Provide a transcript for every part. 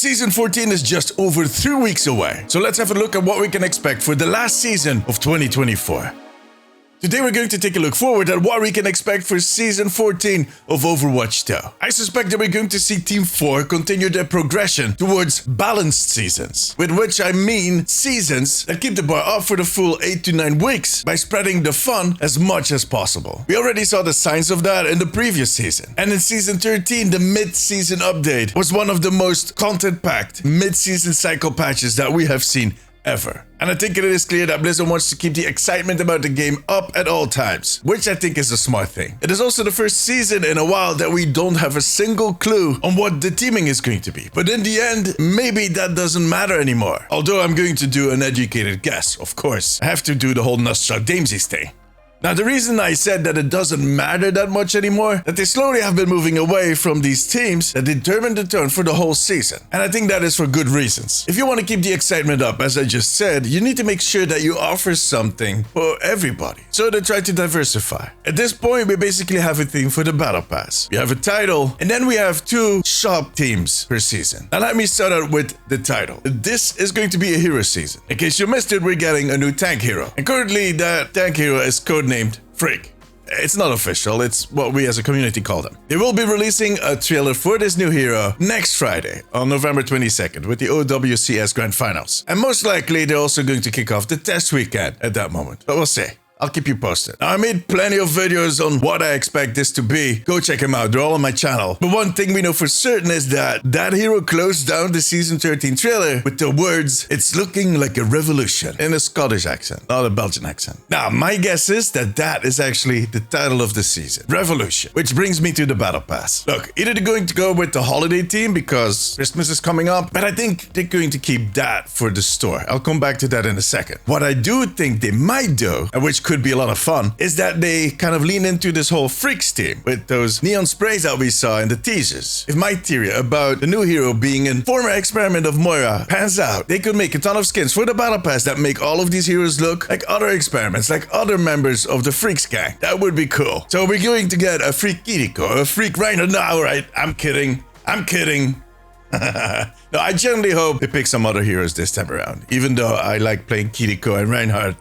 Season 14 is just over 3 weeks away, so let's have a look at what we can expect for the last season of 2024. Today we're going to take a look forward at what we can expect for Season 14 of Overwatch 2. I suspect that we're going to see Team 4 continue their progression towards balanced seasons, with which I mean seasons that keep the bar up for the full 8 to 9 weeks by spreading the fun as much as possible. We already saw the signs of that in the previous season, and in Season 13 the mid-season update was one of the most content-packed mid-season cycle patches that we have seen ever. And I think it is clear that Blizzard wants to keep the excitement about the game up at all times, which I think is a smart thing. It is also the first season in a while that we don't have a single clue on what the teaming is going to be. But in the end, maybe that doesn't matter anymore. Although I'm going to do an educated guess, of course. I have to do the whole Nostradamus thing. Now, the reason I said that it doesn't matter that much anymore, that they slowly have been moving away from these teams that determine the tone for the whole season. And I think that is for good reasons. If you want to keep the excitement up, as I just said, you need to make sure that you offer something for everybody. So they try to diversify. At this point, we basically have a theme for the Battle Pass. We have a title, and then we have 2 shop teams per season. Now, let me start out with the title. This is going to be a hero season. In case you missed it, we're getting a new tank hero. And currently, that tank hero is codenamed Freak. It's not official, it's what we as a community call them. They will be releasing a trailer for this new hero next Friday on November 22nd with the OWCS Grand Finals. And most likely they're also going to kick off the test weekend at that moment, but we'll see. I'll keep you posted. Now, I made plenty of videos on what I expect this to be. Go check them out, they're all on my channel. But one thing we know for certain is that that hero closed down the Season 13 trailer with the words, "It's looking like a revolution," in a Scottish accent, not a Belgian accent. Now, my guess is that that is actually the title of the season, Revolution, which brings me to the Battle Pass. Look, either they're going to go with the holiday theme because Christmas is coming up, but I think they're going to keep that for the store. I'll come back to that in a second. What I do think they might do, and which could be a lot of fun, is that they kind of lean into this whole Freaks team with those neon sprays that we saw in the teasers. If my theory about the new hero being a former experiment of Moira pans out, they could make a ton of skins for the Battle Pass that make all of these heroes look like other experiments, like other members of the Freaks gang. That would be cool. So we're going to get a Freak Kiriko, a Freak Reinhardt. No, alright, I'm kidding. No, I generally hope they pick some other heroes this time around, even though I like playing Kiriko and Reinhardt.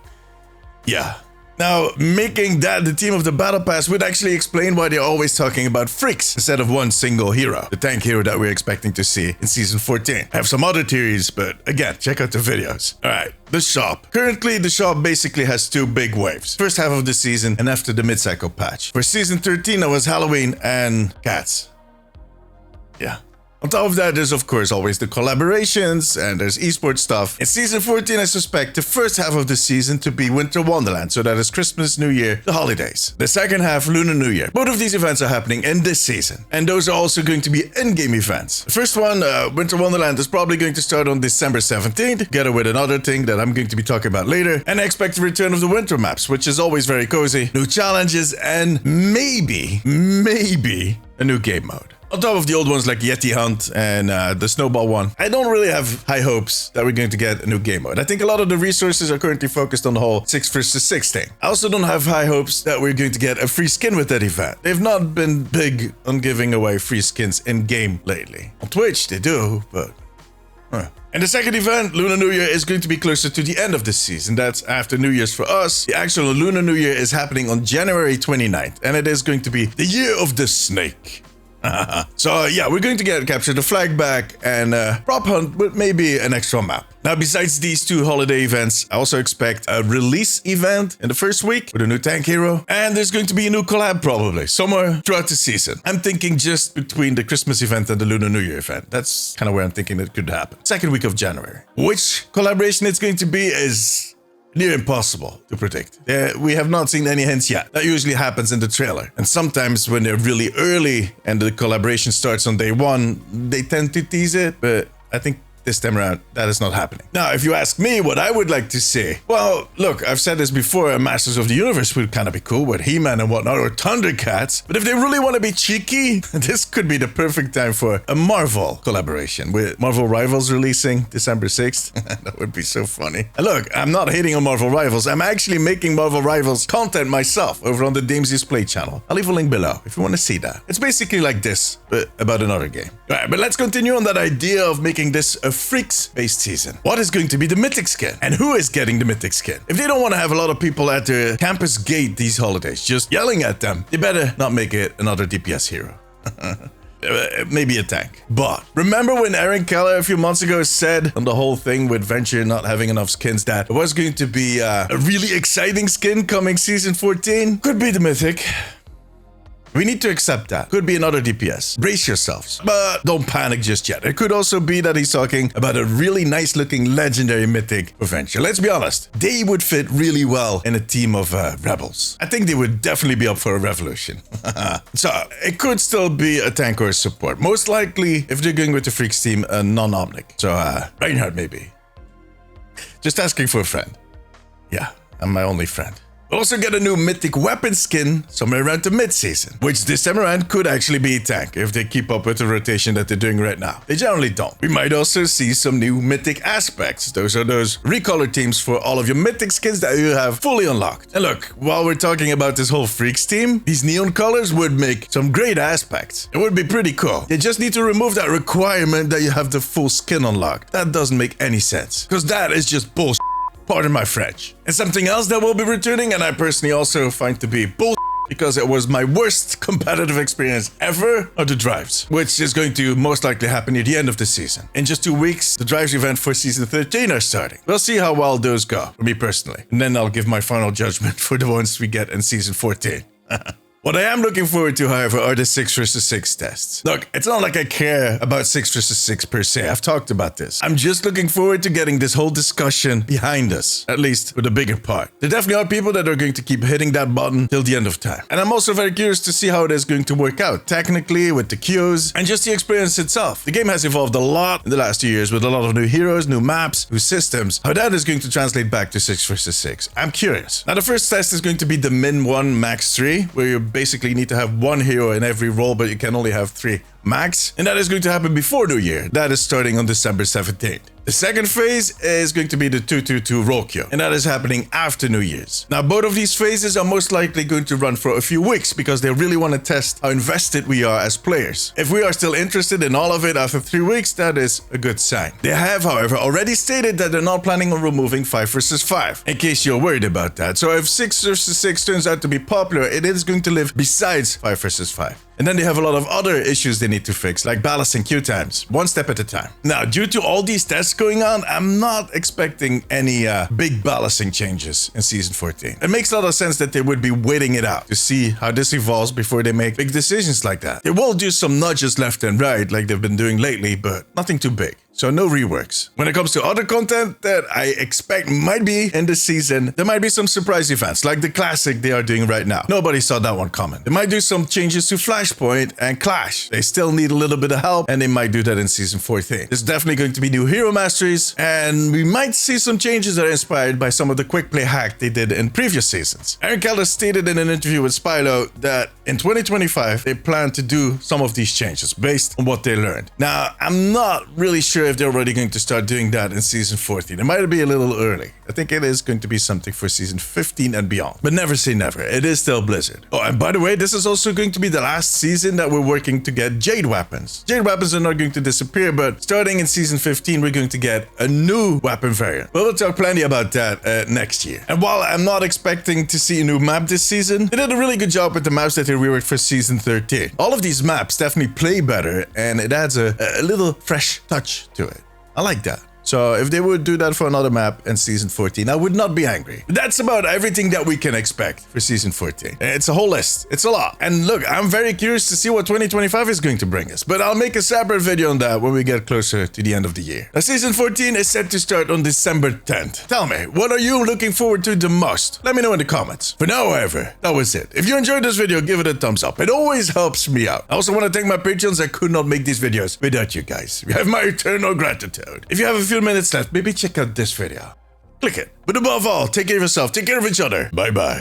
Yeah. Now, making that the team of the Battle Pass would actually explain why they're always talking about freaks instead of one single hero, the tank hero that we're expecting to see in Season 14. I have some other theories, but again, check out the videos. Alright, the shop. Currently, the shop basically has 2 big waves. First half of the season and after the mid-cycle patch. For Season 13, it was Halloween and cats. Yeah. On top of that, there's of course always the collaborations and there's esports stuff. In Season 14, I suspect the first half of the season to be Winter Wonderland, so that is Christmas, New Year, the holidays. The second half, Lunar New Year. Both of these events are happening in this season, and those are also going to be in-game events. The first one, Winter Wonderland, is probably going to start on December 17th, together with another thing that I'm going to be talking about later, and I expect the return of the winter maps, which is always very cozy, new challenges, and maybe a new game mode. On top of the old ones like Yeti Hunt and the Snowball one, I don't really have high hopes that we're going to get a new game mode. I think a lot of the resources are currently focused on the whole 6 vs 6 thing. I also don't have high hopes that we're going to get a free skin with that event. They've not been big on giving away free skins in-game lately. On Twitch, they do, but... And the second event, Lunar New Year, is going to be closer to the end of the season. That's after New Year's for us. The actual Lunar New Year is happening on January 29th, and it is going to be the Year of the Snake. So yeah, we're going to capture the flag back and prop hunt with maybe an extra map. Now, besides these 2 holiday events, I also expect a release event in the first week with a new tank hero. And there's going to be a new collab probably, somewhere throughout the season. I'm thinking just between the Christmas event and the Lunar New Year event. That's kind of where I'm thinking it could happen. Second week of January. Which collaboration it's going to be is near impossible to predict. We have not seen any hints yet. That usually happens in the trailer. And sometimes when they're really early and the collaboration starts on day 1, they tend to tease it, but I think this time around, that is not happening. Now, if you ask me what I would like to see, well, look, I've said this before, a Masters of the Universe would kind of be cool with He-Man and whatnot, or Thundercats. But if they really want to be cheeky, this could be the perfect time for a Marvel collaboration, with Marvel Rivals releasing December 6th. That would be so funny. And look, I'm not hating on Marvel Rivals. I'm actually making Marvel Rivals content myself over on the Damesius Play channel. I'll leave a link below if you want to see that. It's basically like this, but about another game. All right, but let's continue on that idea of making this a Freaks-based season. What is going to be the Mythic skin? And who is getting the Mythic skin? If they don't want to have a lot of people at their campus gate these holidays just yelling at them, they better not make it another DPS hero. Maybe a tank. But remember when Aaron Keller a few months ago said on the whole thing with Venture not having enough skins that it was going to be a really exciting skin coming season 14? Could be the Mythic. We need to accept that. Could be another DPS. Brace yourselves. But don't panic just yet. It could also be that he's talking about a really nice looking legendary mythic for Venture. Let's be honest. They would fit really well in a team of rebels. I think they would definitely be up for a revolution. So it could still be a tank or a support. Most likely, if they're going with the Freaks team, a non-Omnic. So Reinhardt maybe. Just asking for a friend. Yeah, I'm my only friend. We'll also get a new mythic weapon skin somewhere around the mid-season, which this time around could actually be a tank if they keep up with the rotation that they're doing right now. They generally don't. We might also see some new mythic aspects. Those are those recolor teams for all of your mythic skins that you have fully unlocked. And look, while we're talking about this whole Freaks team, these neon colors would make some great aspects. It would be pretty cool. You just need to remove that requirement that you have the full skin unlocked. That doesn't make any sense, because that is just bullshit. Pardon my French. And something else that will be returning, and I personally also find to be bull because it was my worst competitive experience ever, are the drives, which is going to most likely happen near the end of the season. In just 2 weeks, the drives event for season 13 are starting. We'll see how well those go, for me personally. And then I'll give my final judgment for the ones we get in season 14. What I am looking forward to, however, are the 6 vs 6 tests. Look, it's not like I care about 6 vs 6 per se. I've talked about this. I'm just looking forward to getting this whole discussion behind us, at least for the bigger part. There definitely are people that are going to keep hitting that button till the end of time. And I'm also very curious to see how it is going to work out, technically, with the queues, and just the experience itself. The game has evolved a lot in the last 2 years with a lot of new heroes, new maps, new systems. How that is going to translate back to 6 vs 6. I'm curious. Now, the first test is going to be the min 1 max 3, where you basically need to have 1 hero in every role, but you can only have 3 max. And that is going to happen before New Year. That is starting on December 17th. The second phase is going to be the 222 role queue, and that is happening after New Year's. Now, both of these phases are most likely going to run for a few weeks because they really want to test how invested we are as players. If we are still interested in all of it after 3 weeks, that is a good sign. They have, however, already stated that they're not planning on removing 5 vs 5, in case you're worried about that. So if 6 vs 6 turns out to be popular, it is going to live besides 5 vs 5. And then they have a lot of other issues they need to fix, like balancing queue times, one step at a time. Now, due to all these tests going on, I'm not expecting any big balancing changes in Season 14. It makes a lot of sense that they would be waiting it out to see how this evolves before they make big decisions like that. They will do some nudges left and right, like they've been doing lately, but nothing too big. So no reworks. When it comes to other content that I expect might be in this season, there might be some surprise events, like the Classic they are doing right now. Nobody saw that one coming. They might do some changes to Flashpoint and Clash. They still need a little bit of help, and they might do that in Season 14. There's definitely going to be new hero masteries, and we might see some changes that are inspired by some of the quick play hack they did in previous seasons. Aaron Keller stated in an interview with Spylo that in 2025, they plan to do some of these changes based on what they learned. Now, I'm not really sure if they're already going to start doing that in Season 14. It might be a little early. I think it is going to be something for Season 15 and beyond. But never say never. It is still Blizzard. Oh, and by the way, this is also going to be the last season that we're working to get Jade weapons. Jade weapons are not going to disappear, but starting in Season 15, we're going to get a new weapon variant. But we'll talk plenty about that next year. And while I'm not expecting to see a new map this season, they did a really good job with the maps that they reworked for Season 13. All of these maps definitely play better, and it adds a little fresh touch to it. I like that. So if they would do that for another map in Season 14, I would not be angry. That's about everything that we can expect for Season 14. It's a whole list. It's a lot. And look, I'm very curious to see what 2025 is going to bring us. But I'll make a separate video on that when we get closer to the end of the year. Now, Season 14 is set to start on December 10th. Tell me, what are you looking forward to the most? Let me know in the comments. For now, however, that was it. If you enjoyed this video, give it a thumbs up. It always helps me out. I also want to thank my Patreons. I could not make these videos without you guys. You have my eternal gratitude. If you have a few minutes left, maybe check out this video. Click it. But above all, take care of yourself, take care of each other. Bye bye.